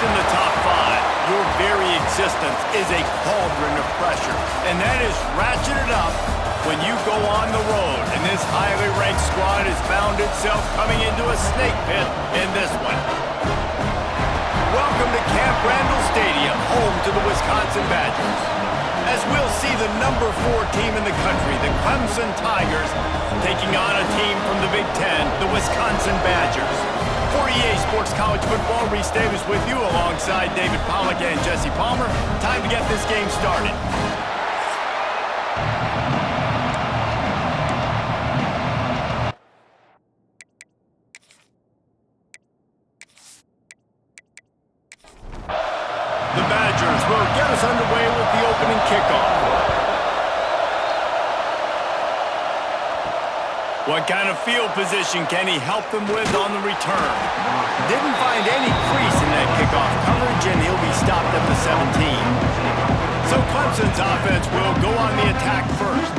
in the top five, your very existence is a cauldron of pressure. And that is ratcheted up when you go on the road. And this highly ranked squad has found itself coming into a snake pit in this one. Welcome to Camp Randall Stadium, home to the Wisconsin Badgers. As we'll see the number 4 team in the country, the Clemson Tigers, taking on a team from the Big Ten, the Wisconsin Badgers. For EA Sports College Football, Reese Davis with you alongside David Pollack and Jesse Palmer. Time to get this game started. The Badgers will get us underway with the opening kickoff. What kind of field position can he help them with on the return? Didn't find any crease in that kickoff coverage, and he'll be stopped at the 17. So Clemson's offense will go on the attack first.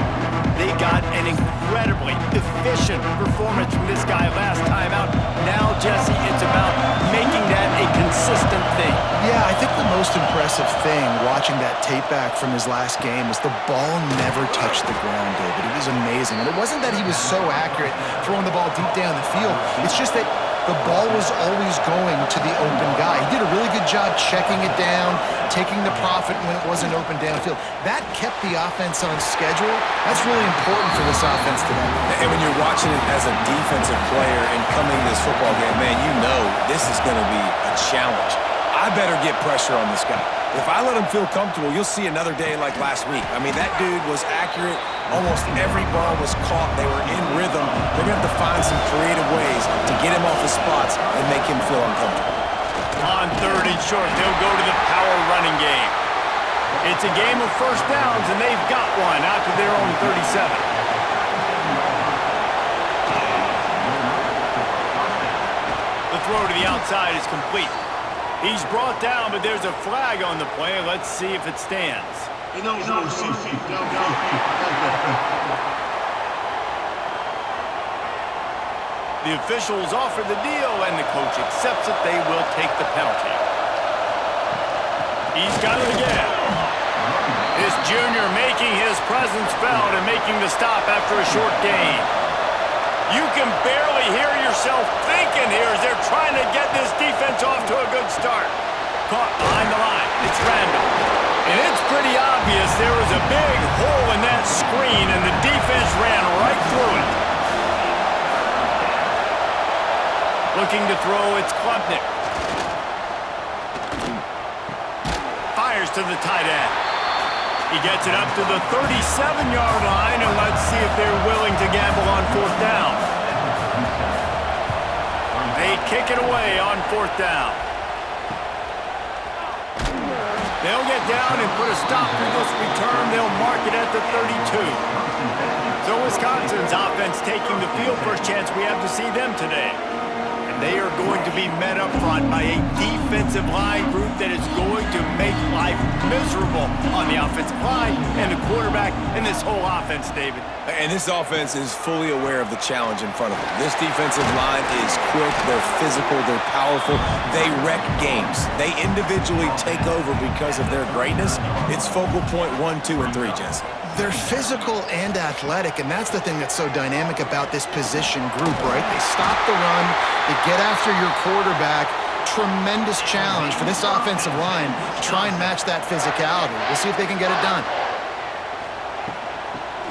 They got an incredibly efficient performance from this guy last time out. Now, Jesse, it's about making that a consistent thing. Yeah, I think the most impressive thing watching that tape back from his last game was the ball never touched the ground, David. It was amazing. And it wasn't that he was so accurate throwing the ball deep down the field. It's just that the ball was always going to the open guy. He did a really good job checking it down, taking the profit when it wasn't open downfield. That kept the offense on schedule. That's really important for this offense today. And when you're watching it as a defensive player and coming to this football game, man, you know this is going to be a challenge. I better get pressure on this guy. If I let him feel comfortable, you'll see another day like last week. I mean, that dude was accurate. Almost every ball was caught. They were in rhythm. They're going to have to find some creative ways to get him off his spots and make him feel uncomfortable. On 3rd and short, they'll go to the power running game. It's a game of first downs, and they've got one out to their own 37. The throw to the outside is complete. He's brought down, but there's a flag on the play. Let's see if it stands. The officials offer the deal, and the coach accepts it. They will take the penalty. He's got it again. This junior making his presence felt and making the stop after a short gain. You can barely hear yourself thinking here as they're trying to get this defense off to a good start. Caught behind the line. It's Randall. And it's pretty obvious there was a big hole in that screen, and the defense ran right through it. Looking to throw, it's Klubnik. Fires to the tight end. He gets it up to the 37-yard line, and let's see if they're willing to gamble on 4th down. They kick it away on 4th down. They'll get down and put a stop to this return. They'll mark it at the 32. So Wisconsin's offense taking the field. First chance we have to see them today. They are going to be met up front by a defensive line group that is going to make life miserable on the offensive line and the quarterback and this whole offense, David. And this offense is fully aware of the challenge in front of them. This defensive line is quick, they're physical, they're powerful, they wreck games. They individually take over because of their greatness. It's focal point 1, 2, and 3, Jesse. They're physical and athletic, and that's the thing that's so dynamic about this position group, right? They stop the run, they get after your quarterback. Tremendous challenge for this offensive line to try and match that physicality. We'll see if they can get it done.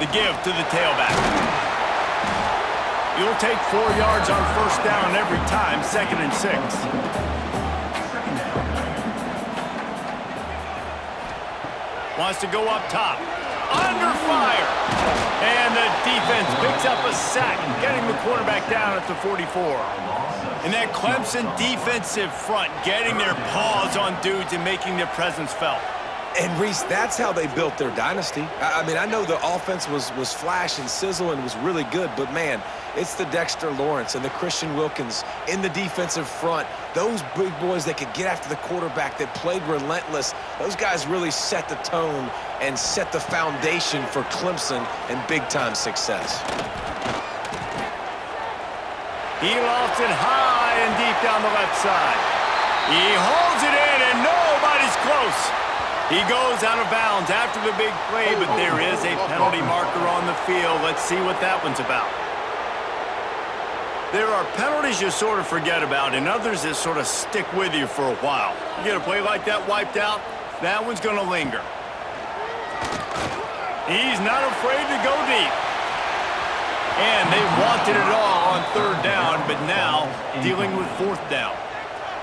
The give to the tailback. You'll take 4 yards on 1st down every time, 2nd and 6. Wants to go up top. Under fire. And the defense picks up a sack, getting the quarterback down at the 44. And that Clemson defensive front getting their paws on dudes and making their presence felt. And, Reese, that's how they built their dynasty. I mean, I know the offense was flash and sizzle and was really good, but, man, it's the Dexter Lawrence and the Christian Wilkins in the defensive front. Those big boys that could get after the quarterback, that played relentless, those guys really set the tone and set the foundation for Clemson and big-time success. He lofts it high and deep down the left side. He holds it in, and nobody's close. He goes out of bounds after the big play, but there is a penalty marker on the field. Let's see what that one's about. There are penalties you sort of forget about and others that sort of stick with you for a while. You get a play like that wiped out, that one's going to linger. He's not afraid to go deep. And they wanted it all on third down, but now dealing with fourth down.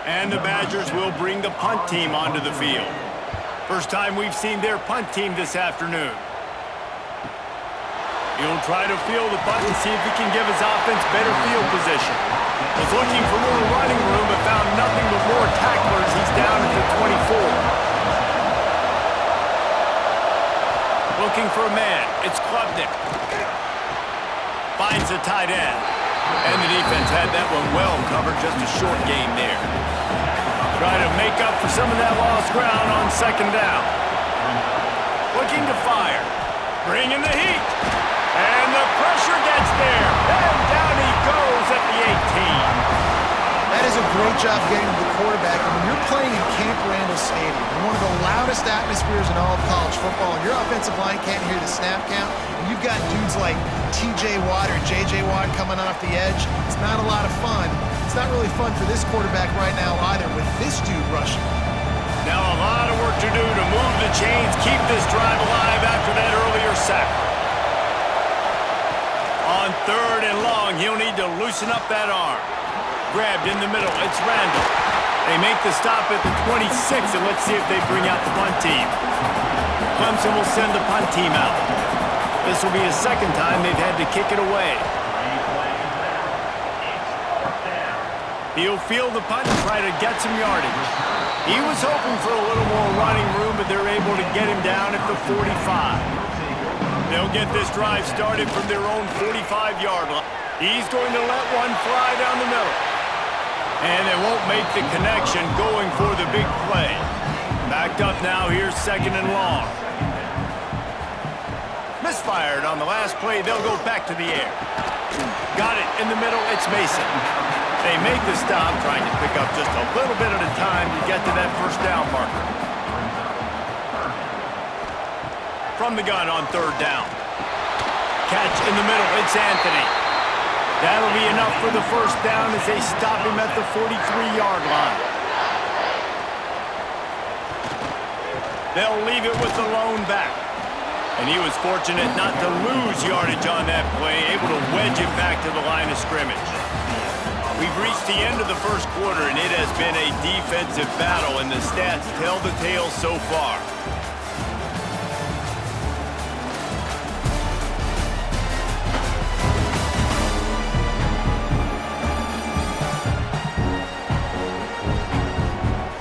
And the Badgers will bring the punt team onto the field. First time we've seen their punt team this afternoon. He'll try to field the punt and see if he can give his offense better field position. Was looking for more running room, but found nothing but more tacklers. He's down at the 24. Looking for a man. It's Klubnik. Finds the tight end. And the defense had that one well covered. Just a short game there. Trying to make up for some of that lost ground on second down. Looking to fire. Bringing the heat. And the pressure gets there. And down he goes at the 18. That is a great job getting to the quarterback. And when you're playing in Camp Randall Stadium, one of the loudest atmospheres in all of college football, and your offensive line can't hear the snap count, and you've got dudes like T.J. Watt or J.J. Watt coming off the edge, it's not a lot of fun. It's not really fun for this quarterback right now either with this dude rushing. Now a lot of work to do to move the chains, keep this drive alive after that earlier sack. On third and long, he'll need to loosen up that arm. Grabbed in the middle, it's Randall. They make the stop at the 26, and let's see if they bring out the punt team. Clemson will send the punt team out. This will be the second time they've had to kick it away. He'll field the punt and try to get some yardage. He was hoping for a little more running room, but they're able to get him down at the 45. They'll get this drive started from their own 45-yard line. He's going to let one fly down the middle. And they won't make the connection going for the big play. Backed up now, here's second and long. Misfired on the last play, they'll go back to the air. Got it in the middle, it's Mason. They make the stop, trying to pick up just a little bit at a time to get to that first down marker. From the gun on third down. Catch in the middle, it's Anthony. That'll be enough for the first down as they stop him at the 43-yard line. They'll leave it with the lone back. And he was fortunate not to lose yardage on that play, able to wedge it back to the line of scrimmage. We've reached the end of the first quarter, and it has been a defensive battle, and the stats tell the tale so far.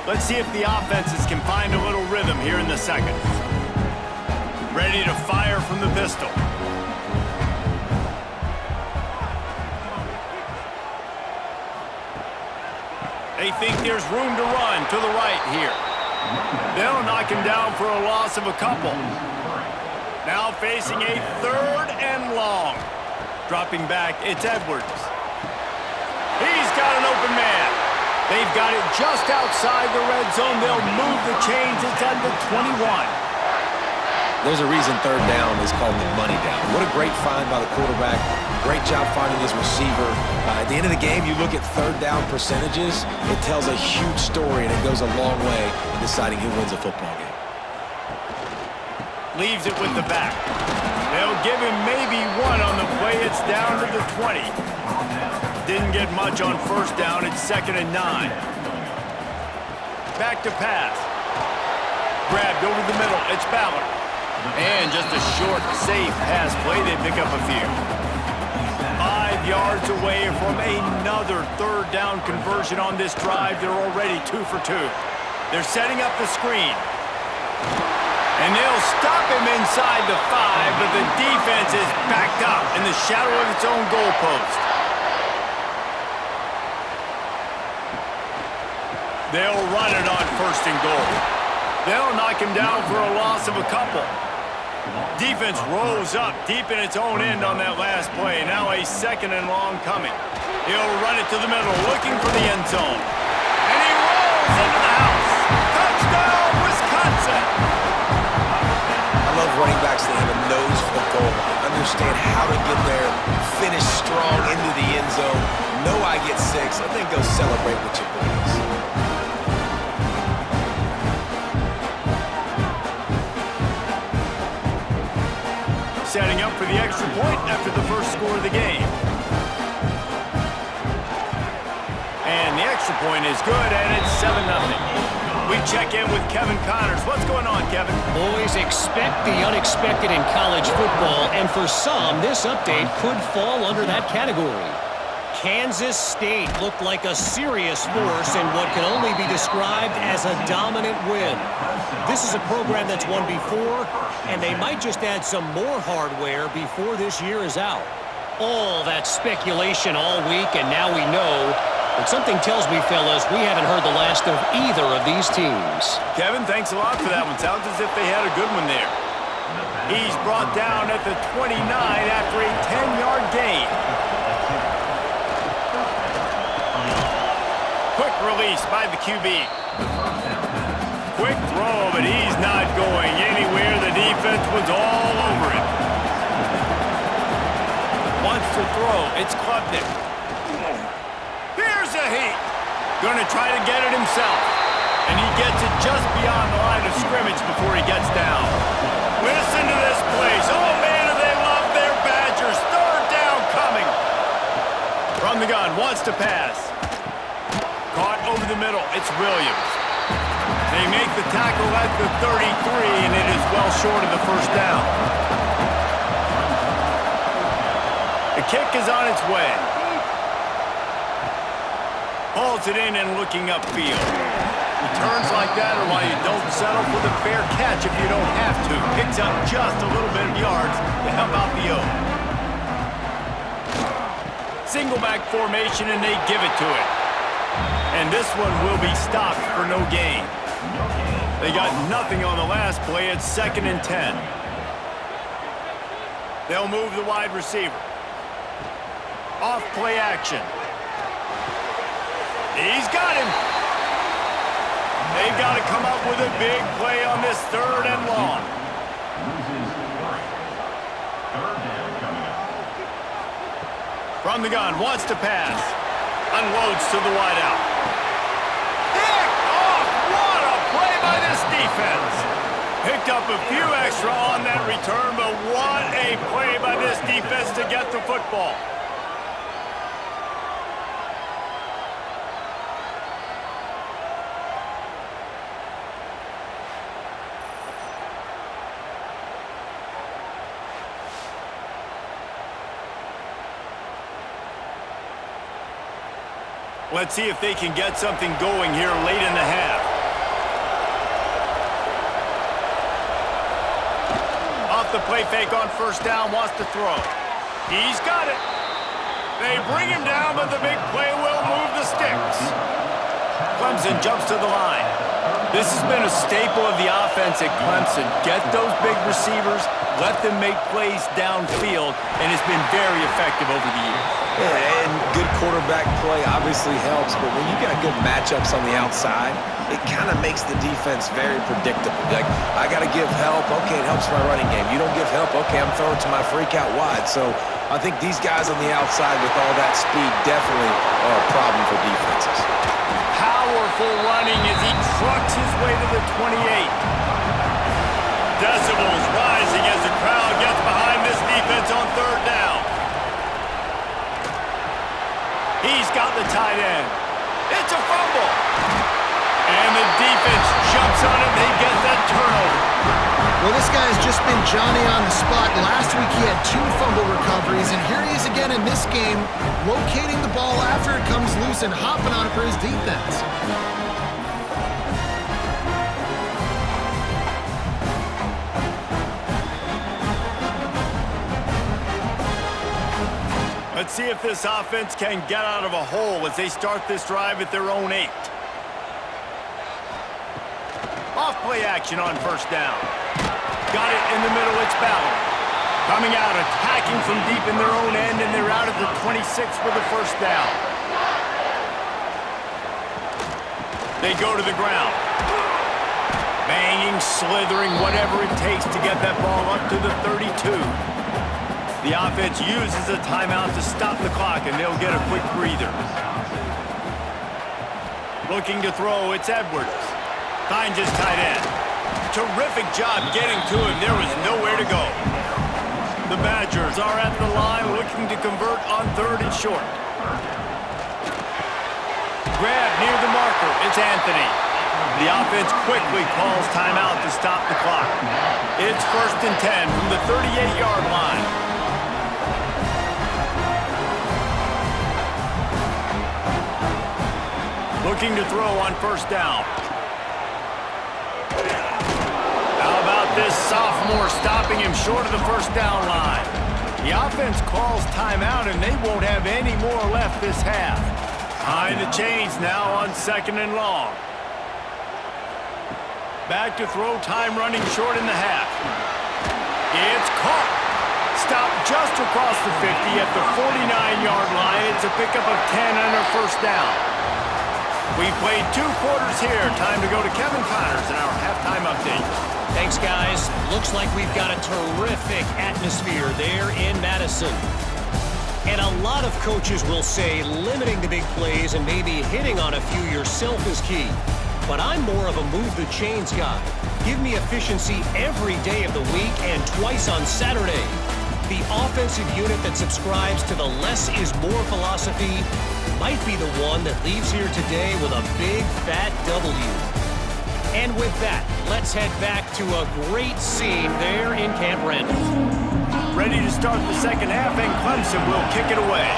Let's see if the offenses can find a little rhythm here in the second. Ready to fire from the pistol. They think there's room to run to the right here. They'll knock him down for a loss of a couple. Now facing a third and long. Dropping back, it's Edwards. He's got an open man. They've got it just outside the red zone. They'll move the chains. It's at the 21. There's a reason third down is called the money down. What a great find by the quarterback. Great job finding his receiver. At the end of the game, you look at third down percentages. It tells a huge story, and it goes a long way in deciding who wins a football game. Leaves it with the back. They'll give him maybe one on the play. It's down to the 20. Didn't get much on first down. It's 2nd and 9. Back to pass. Grabbed over the middle. It's Ballard. And just a short, safe pass play. They pick up a few. 5 yards away from another third down conversion on this drive. They're already 2 for 2. They're setting up the screen. And they'll stop him inside the 5, but the defense is backed up in the shadow of its own goalpost. They'll run it on 1st and goal. They'll knock him down for a loss of a couple. Defense rolls up deep in its own end on that last play. Now a 2nd and long coming. He'll run it to the middle, looking for the end zone. And he rolls It's into the house. Touchdown, Wisconsin. I love running backs that have a nose for the goal line, understand how to get there, finish strong into the end zone, know I get 6, and then go celebrate with your boys. Setting up for the extra point after the first score of the game. And the extra point is good, and it's 7-0. We check in with Kevin Connors. What's going on, Kevin? Boys, expect the unexpected in college football, and for some, this update could fall under that category. Kansas State looked like a serious force in what can only be described as a dominant win. This is a program that's won before, and they might just add some more hardware before this year is out. All that speculation all week, and now we know. But something tells me, fellas, we haven't heard the last of either of these teams. Kevin, thanks a lot for that one. Sounds as if they had a good one there. He's brought down at the 29 after a 10-yard gain. Quick release by the QB. Quick throw, but he's not going anywhere. The defense was all over it. Wants to throw. It's Klubnik. Here's a heat. Going to try to get it himself. And he gets it just beyond the line of scrimmage before he gets down. Listen to this place. Oh, man, do they love their Badgers. Third down coming. From the gun, wants to pass. Caught over the middle. It's Williams. They make the tackle at the 33, and it is well short of the first down. The kick is on its way. Hauls it in and looking upfield. Returns like that are why you don't settle for the fair catch if you don't have to. Picks up just a little bit of yards to help out the O. Single back formation, and they give it to it. And this one will be stopped for no gain. They got nothing on the last play. It's 2nd and 10. They'll move the wide receiver. Off play action. He's got him. They've got to come up with a big play on this 3rd and long. From the gun, wants to pass. Unloads to the wideout. Picked off! What a play by this defense! Picked up a few extra on that return, but what a play by this defense to get the football. Let's see if they can get something going here late in the half. Off the play fake on first down, wants to throw. He's got it. They bring him down, but the big play will move the sticks. Clemson jumps to the line. This has been a staple of the offense at Clemson. Get those big receivers, let them make plays downfield, and it's been very effective over the years. Yeah, and good quarterback play obviously helps, but when you got good matchups on the outside, it kind of makes the defense very predictable. Like, I got to give help. Okay, it helps my running game. You don't give help. Okay, I'm throwing to my freak out wide. So I think these guys on the outside with all that speed definitely are a problem for defenses. Powerful running as he trucks his way to the 28. Decibels rising as the crowd gets behind this defense on 3rd down. He's got the tight end. It's a fumble. And the defense jumps on it. They get that turnover. Well, this guy's just been Johnny on the spot. Last week he had 2 fumble recoveries, and here he is again in this game, locating the ball after it comes loose and hopping on it for his defense. Let's see if this offense can get out of a hole as they start this drive at their own 8. Off play action on first down. Got it in the middle, it's Ballard. Coming out, attacking from deep in their own end, and they're out at the 26 for the first down. They go to the ground. Banging, slithering, whatever it takes to get that ball up to the 32. The offense uses a timeout to stop the clock, and they'll get a quick breather. Looking to throw, it's Edwards. Finds his tight end. Terrific job getting to him. There was nowhere to go. The Badgers are at the line looking to convert on 3rd and short. Grab near the marker. It's Anthony. The offense quickly calls timeout to stop the clock. It's 1st and 10 from the 38-yard line. Looking to throw on 1st down. How about this sophomore stopping him short of the 1st down line? The offense calls timeout, and they won't have any more left this half. Behind the chains now on 2nd and long. Back to throw, time running short in the half. It's caught. Stopped just across the 50 at the 49-yard line. It's a pickup of 10 on their 1st down. We've played 2 quarters here. Time to go to Kevin Connors in our halftime update. Thanks, guys. Looks like we've got a terrific atmosphere there in Madison. And a lot of coaches will say limiting the big plays and maybe hitting on a few yourself is key. But I'm more of a move-the-chains guy. Give me efficiency every day of the week and twice on Saturday. The offensive unit that subscribes to the less is more philosophy might be the one that leaves here today with a big, fat W. And with that, let's head back to a great scene there in Camp Randall. Ready to start the 2nd half, and Clemson will kick it away.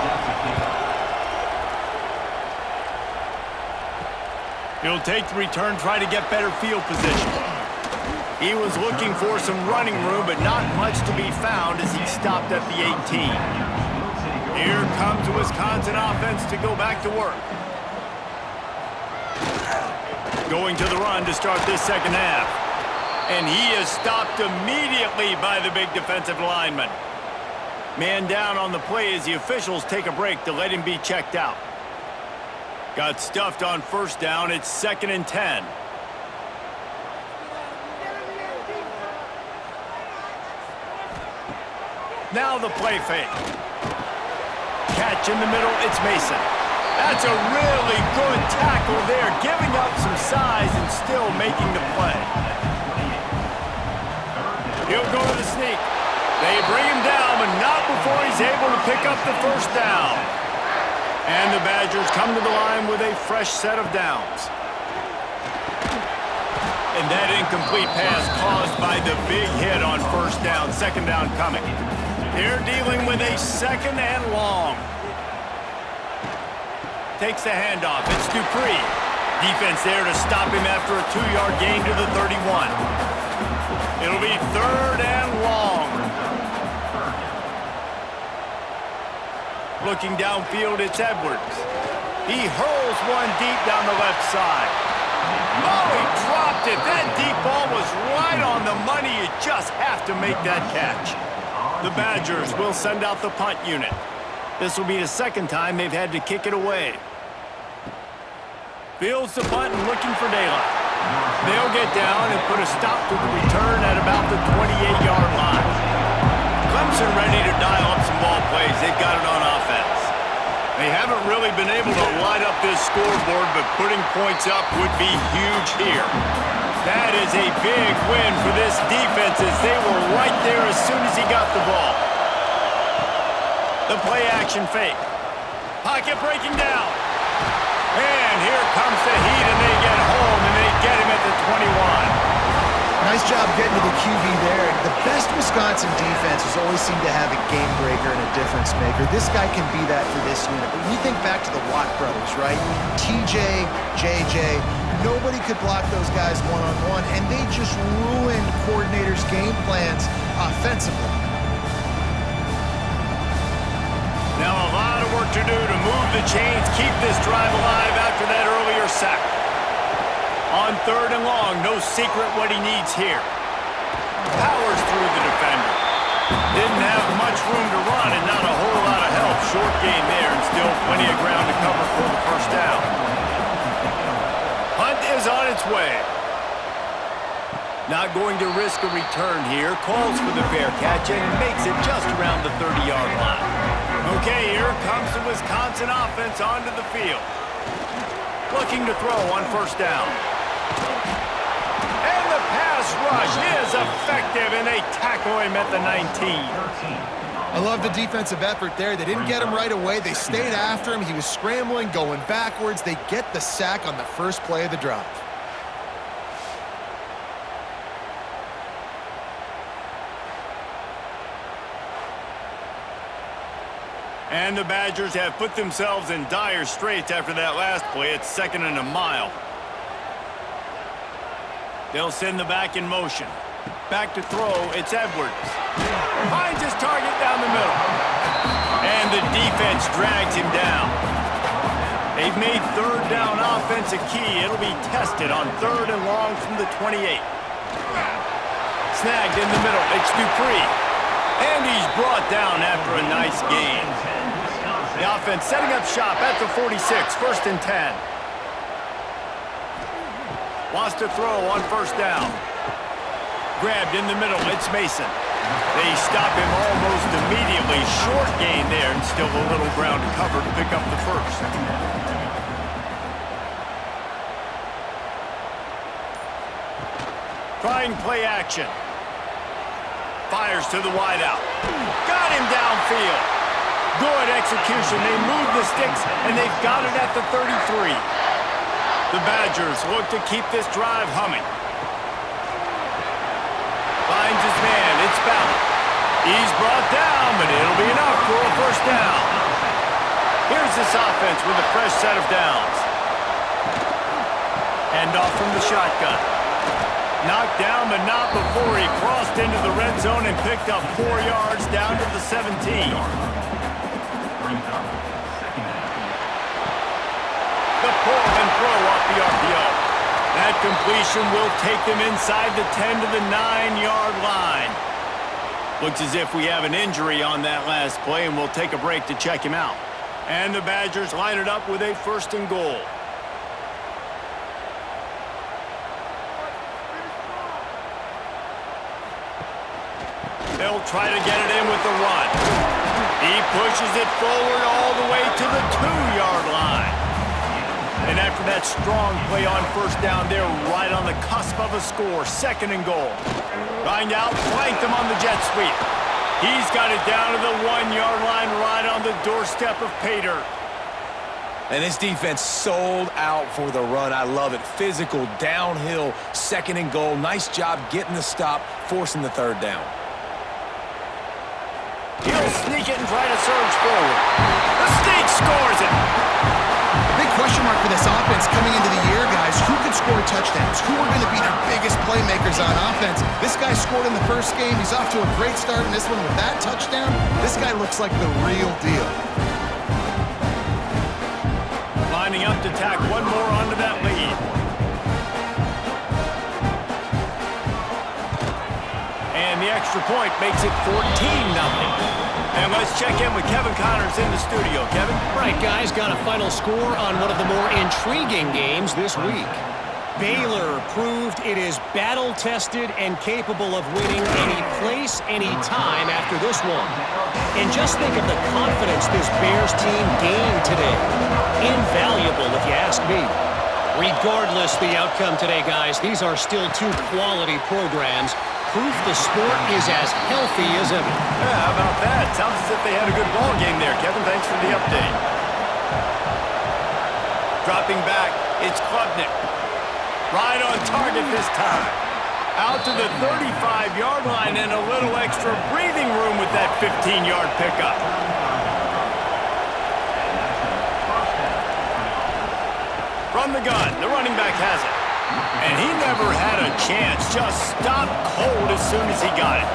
He'll take the return, try to get better field position. He was looking for some running room, but not much to be found as he stopped at the 18. Here comes the Wisconsin offense to go back to work. Going to the run to start this 2nd half. And he is stopped immediately by the big defensive lineman. Man down on the play as the officials take a break to let him be checked out. Got stuffed on 1st down. It's 2nd and 10. Now the play fake. Catch in the middle. It's Mason. That's a really good tackle there, giving up some size and still making the play. He'll go to the sneak. They bring him down, but not before he's able to pick up the 1st down. And the Badgers come to the line with a fresh set of downs. And that incomplete pass caused by the big hit on 1st down. 2nd down coming. They're dealing with a 2nd and long. Takes the handoff. It's Dupree. Defense there to stop him after a 2-yard gain to the 31. It'll be 3rd and long. Looking downfield, it's Edwards. He hurls one deep down the left side. Oh, he dropped it. That deep ball was right on the money. You just have to make that catch. The Badgers will send out the punt unit. This will be the 2nd time they've had to kick it away. Fields the punt and looking for daylight. They'll get down and put a stop to the return at about the 28-yard line. Clemson ready to dial up some ball plays. They've got it on offense. They haven't really been able to light up this scoreboard, but putting points up would be huge here. That is a big win for this defense as they were right there as soon as he got the ball. The play action fake. Pocket breaking down. And here comes the heat, and they get home, and they get him at the 21. Nice job getting to the QB there. The best Wisconsin defense has always seemed to have a game breaker and a difference maker. This guy can be that for this unit. But when you think back to the Watt brothers, right? TJ, JJ, nobody could block those guys one-on-one, and they just ruined coordinators' game plans offensively. Now a lot of work to do to move the chains, keep this drive alive after that earlier sack. On 3rd and long, no secret what he needs here. Powers through the defender. Didn't have much room to run and not a whole lot of help. Short gain there and still plenty of ground to cover for the 1st down. Punt is on its way. Not going to risk a return here. Calls for the fair catch and makes it just around the 30-yard line. Okay, here comes the Wisconsin offense onto the field. Looking to throw on first down. And the pass rush is effective, and they tackle him at the 19. I love the defensive effort there. They didn't get him right away. They stayed after him. He was scrambling, going backwards. They get the sack on the first play of the drive. And the Badgers have put themselves in dire straits after that last play. It's 2nd and a mile. They'll send the back in motion. Back to throw, it's Edwards. Finds his target down the middle. And the defense drags him down. They've made third down offense a key. It'll be tested on 3rd and long from the 28. Snagged in the middle, it's Dupree. And he's brought down after a nice gain. The offense setting up shop at the 46, 1st and 10. Wants to throw on first down. Grabbed in the middle, it's Mason. They stop him almost immediately. Short gain there, and still a little ground to cover to pick up the first. Trying play action. Fires to the wideout. Got him downfield. Good execution. They move the sticks, and they've got it at the 33. The Badgers look to keep this drive humming. Finds his man. It's Ballard. He's brought down, but it'll be enough for a first down. Here's this offense with a fresh set of downs. Hand off from the shotgun. Knocked down, but not before he crossed into the red zone and picked up 4 yards down to the 17. The pull and throw off the RPO. That completion will take them inside the 10 to the 9-yard line. Looks as if we have an injury on that last play, and we'll take a break to check him out. And the Badgers line it up with a 1st and goal. They'll try to get it in with the run. He pushes it forward all the way to the 2-yard line. And after that strong play on first down, they're right on the cusp of a score. 2nd and goal. Trying to outflank them on the jet sweep. He's got it down to the 1-yard line right on the doorstep of pay dirt. And this defense sold out for the run. I love it. Physical, downhill, 2nd and goal. Nice job getting the stop, forcing the 3rd down. He'll sneak it and try to surge forward. The Snake scores it. Big question mark for this offense coming into the year, guys. Who could score touchdowns? Who are going to be their biggest playmakers on offense? This guy scored in the first game. He's off to a great start in this one with that touchdown. This guy looks like the real deal. Lining up to tack one more onto that lead. And the extra point makes it 14-0. And let's check in with Kevin Connors in the studio. Kevin? Right, guys, got a final score on one of the more intriguing games this week. Baylor proved it is battle-tested and capable of winning any place, any time after this one. And just think of the confidence this Bears team gained today. Invaluable, if you ask me. Regardless the outcome today, guys, these are still 2 quality programs. Proof the sport is as healthy as ever. Yeah, how about that? Sounds as if they had a good ball game there, Kevin. Thanks for the update. Dropping back, it's Klubnik. Right on target this time. Out to the 35-yard line and a little extra breathing room with that 15-yard pickup. From the gun, the running back has it. And he never had a chance. Just stopped cold as soon as he got it.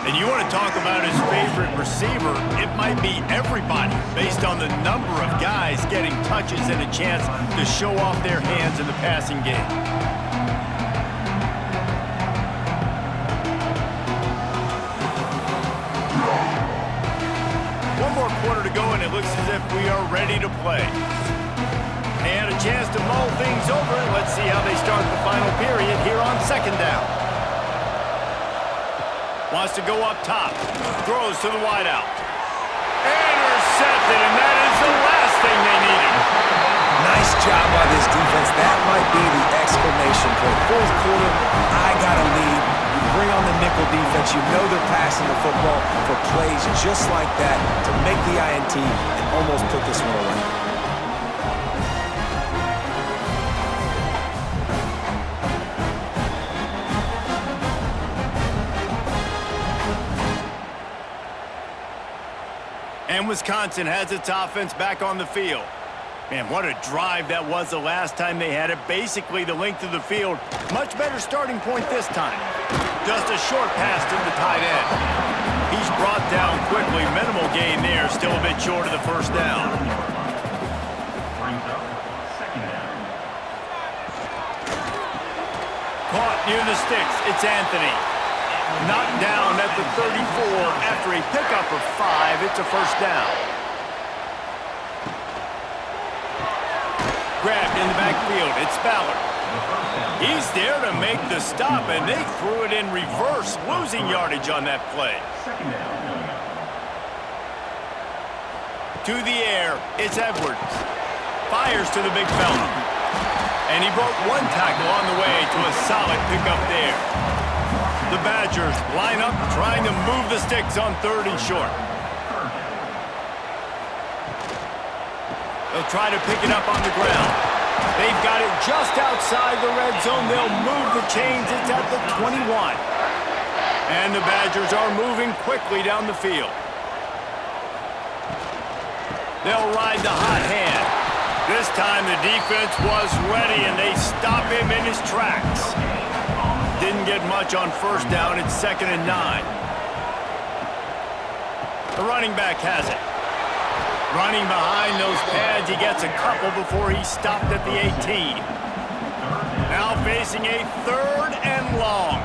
And you want to talk about his favorite receiver, it might be everybody based on the number of guys getting touches and a chance to show off their hands in the passing game. quarter to go, and it looks as if we are ready to play. And a chance to mull things over. Let's see how they start the final period here on second down. Wants to go up top. Throws to the wideout. Intercepted, and that is the last thing they needed. Nice job by this defense. That might be the exclamation point. Fourth quarter, I got a lead. You bring on the nickel defense. You know they're passing the football for plays just like that to make the INT and almost put this one away. And Wisconsin has its offense back on the field. Man, what a drive that was the last time they had it. Basically the length of the field. Much better starting point this time. Just a short pass to the tight end. He's brought down quickly. Minimal gain there. Still a bit short of the first down. Caught near the sticks. It's Anthony. Knocked down at the 34 after a pickup of 5. It's a first down. Grabbed in the backfield. It's Ballard. He's there to make the stop, and they threw it in reverse, losing yardage on that play. To the air, it's Edwards. Fires to the big fella. And he broke one tackle on the way to a solid pickup there. The Badgers line up trying to move the sticks on 3rd and short. They'll try to pick it up on the ground. They've got it just outside the red zone. They'll move the chains. It's at the 21. And the Badgers are moving quickly down the field. They'll ride the hot hand. This time the defense was ready, and they stop him in his tracks. Didn't get much on first down. It's 2nd and 9. The running back has it. Running behind those pads, he gets a couple before he stopped at the 18. Now facing a 3rd and long.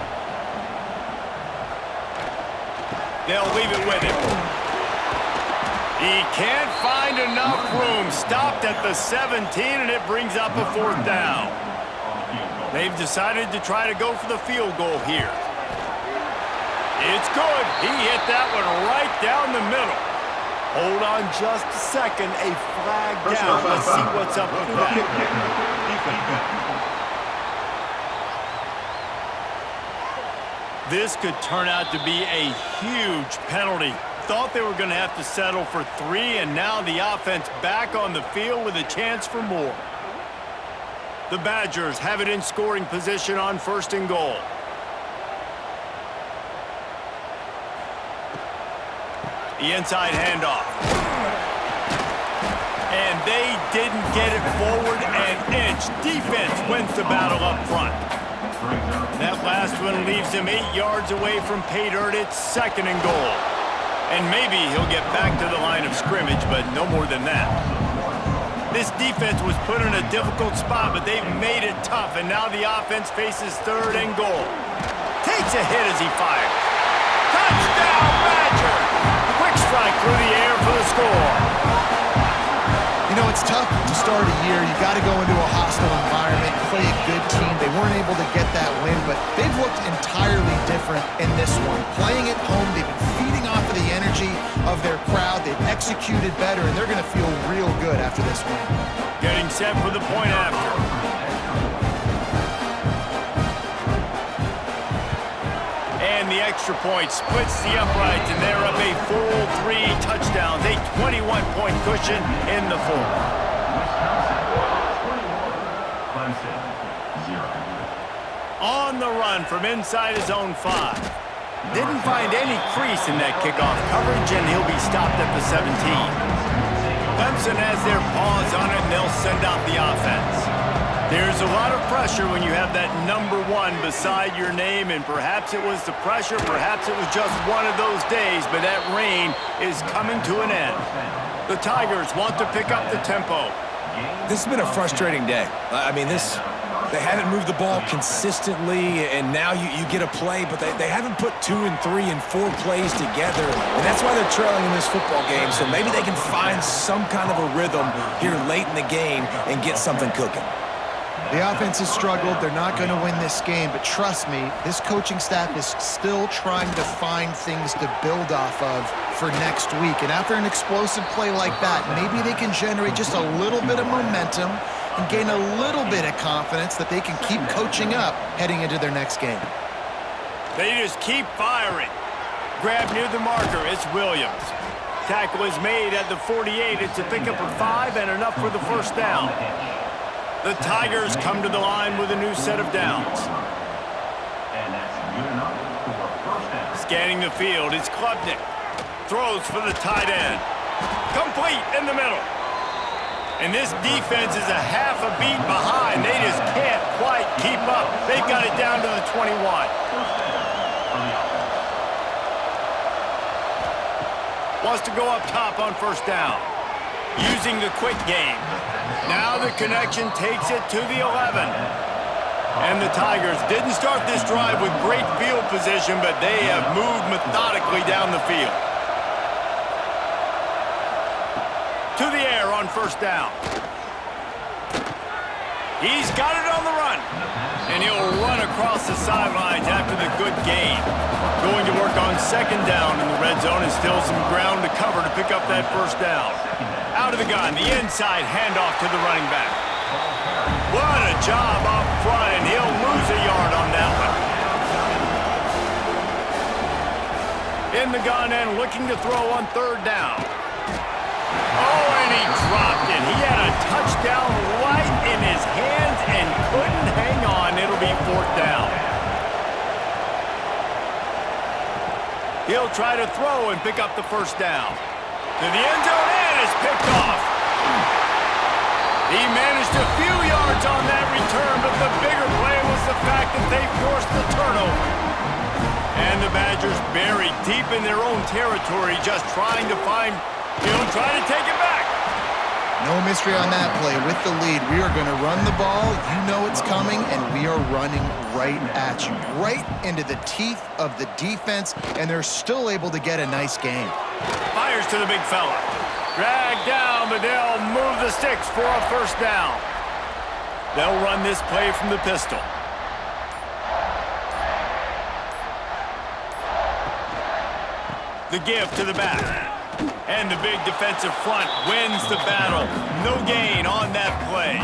They'll leave it with him. He can't find enough room. Stopped at the 17, and it brings up a 4th down. They've decided to try to go for the field goal here. It's good. He hit that one right down the middle. Hold on just a second. A flag down. Let's see what's up with that. This could turn out to be a huge penalty. Thought they were going to have to settle for 3, and now the offense back on the field with a chance for more. The Badgers have it in scoring position on 1st and goal. The inside handoff. And they didn't get it forward an inch. Defense wins the battle up front. That last one leaves him 8 yards away from pay dirt. It's 2nd and goal. And maybe he'll get back to the line of scrimmage, but no more than that. This defense was put in a difficult spot, but they've made it tough, and now the offense faces 3rd and goal. Takes a hit as he fires. Touchdown, Badgers! Quick strike through the air for the score. You know, it's tough to start a year. You got to go into a hostile environment, play a good team. They weren't able to get that win, but they've looked entirely different in this one. Playing at home, they've been feeding off of the energy of their crowd. They've executed better, and they're going to feel real good after this win. Getting set for the point after. And the extra point splits the uprights, and they're up a full 3 touchdowns, a 21-point cushion in the 4th. On the run from inside his own 5. Didn't find any crease in that kickoff coverage, and he'll be stopped at the 17. Clemson has their paws on it, and they'll send out the offense. There's a lot of pressure when you have that number 1 beside your name, and perhaps it was the pressure, perhaps it was just one of those days, but that reign is coming to an end. The Tigers want to pick up the tempo. This has been a frustrating day. I mean, this They haven't moved the ball consistently, and now you get a play, but they haven't put 2 and 3 and 4 plays together, and that's why they're trailing in this football game. So maybe they can find some kind of a rhythm here late in the game and get something cooking. The offense has struggled. They're not going to win this game, but trust me, this coaching staff is still trying to find things to build off of for next week. And after an explosive play like that, maybe they can generate just a little bit of momentum and gain a little bit of confidence that they can keep coaching up heading into their next game. They just keep firing. Grab near the marker. It's Williams. Tackle is made at the 48. It's a pickup of 5 and enough for the first down. The Tigers come to the line with a new set of downs. Scanning the field, it's Klubnik. Throws for the tight end. Complete in the middle. And this defense is a half a beat behind. They just can't quite keep up. They've got it down to the 21. Wants to go up top on first down. Using the quick game. Now the connection takes it to the 11. And the Tigers didn't start this drive with great field position, but they have moved methodically down the field. To the air on first down. He's got it on the run. And he'll run across the sidelines after the good gain. Going to work on second down in the red zone and still some ground to cover to pick up that first down. Out of the gun, the inside handoff to the running back. What a job up front, and he'll lose a yard on that one. In the gun and looking to throw on third down. Oh, and he dropped it. He had a touchdown right in his hands and couldn't hang on. It'll be fourth down. He'll try to throw and pick up the first down. To the end zone and is picked off. He managed a few yards on that return, but the bigger play was the fact that they forced the turnover. And the Badgers buried deep in their own territory, just trying to find, trying to take it back. No mystery on that play. With the lead, we are going to run the ball. You know it's coming, and we are running right at you, right into the teeth of the defense, and they're still able to get a nice game. Fires to the big fella. Dragged down, but they'll move the sticks for a first down. They'll run this play from the pistol. The give to the back. And the big defensive front wins the battle. No gain on that play.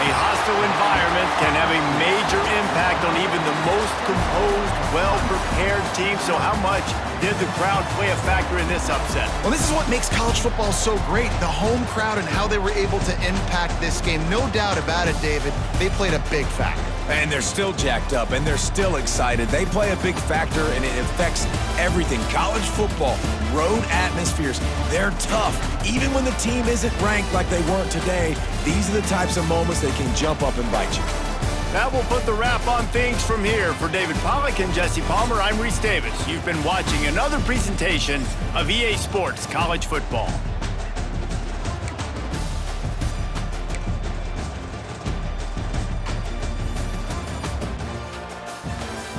A hostile environment can have a major impact on even the most composed, well-prepared team. So how much did the crowd play a factor in this upset? Well, this is what makes college football so great, the home crowd and how they were able to impact this game. No doubt about it, David. They played a big factor. And they're still jacked up, and they're still excited. They play a big factor, and it affects everything. College football, road atmospheres, they're tough. Even when the team isn't ranked like they weren't today, these are the types of moments that can jump up and bite you. That will put the wrap on things from here. For David Pollack and Jesse Palmer, I'm Reese Davis. You've been watching another presentation of EA Sports College Football.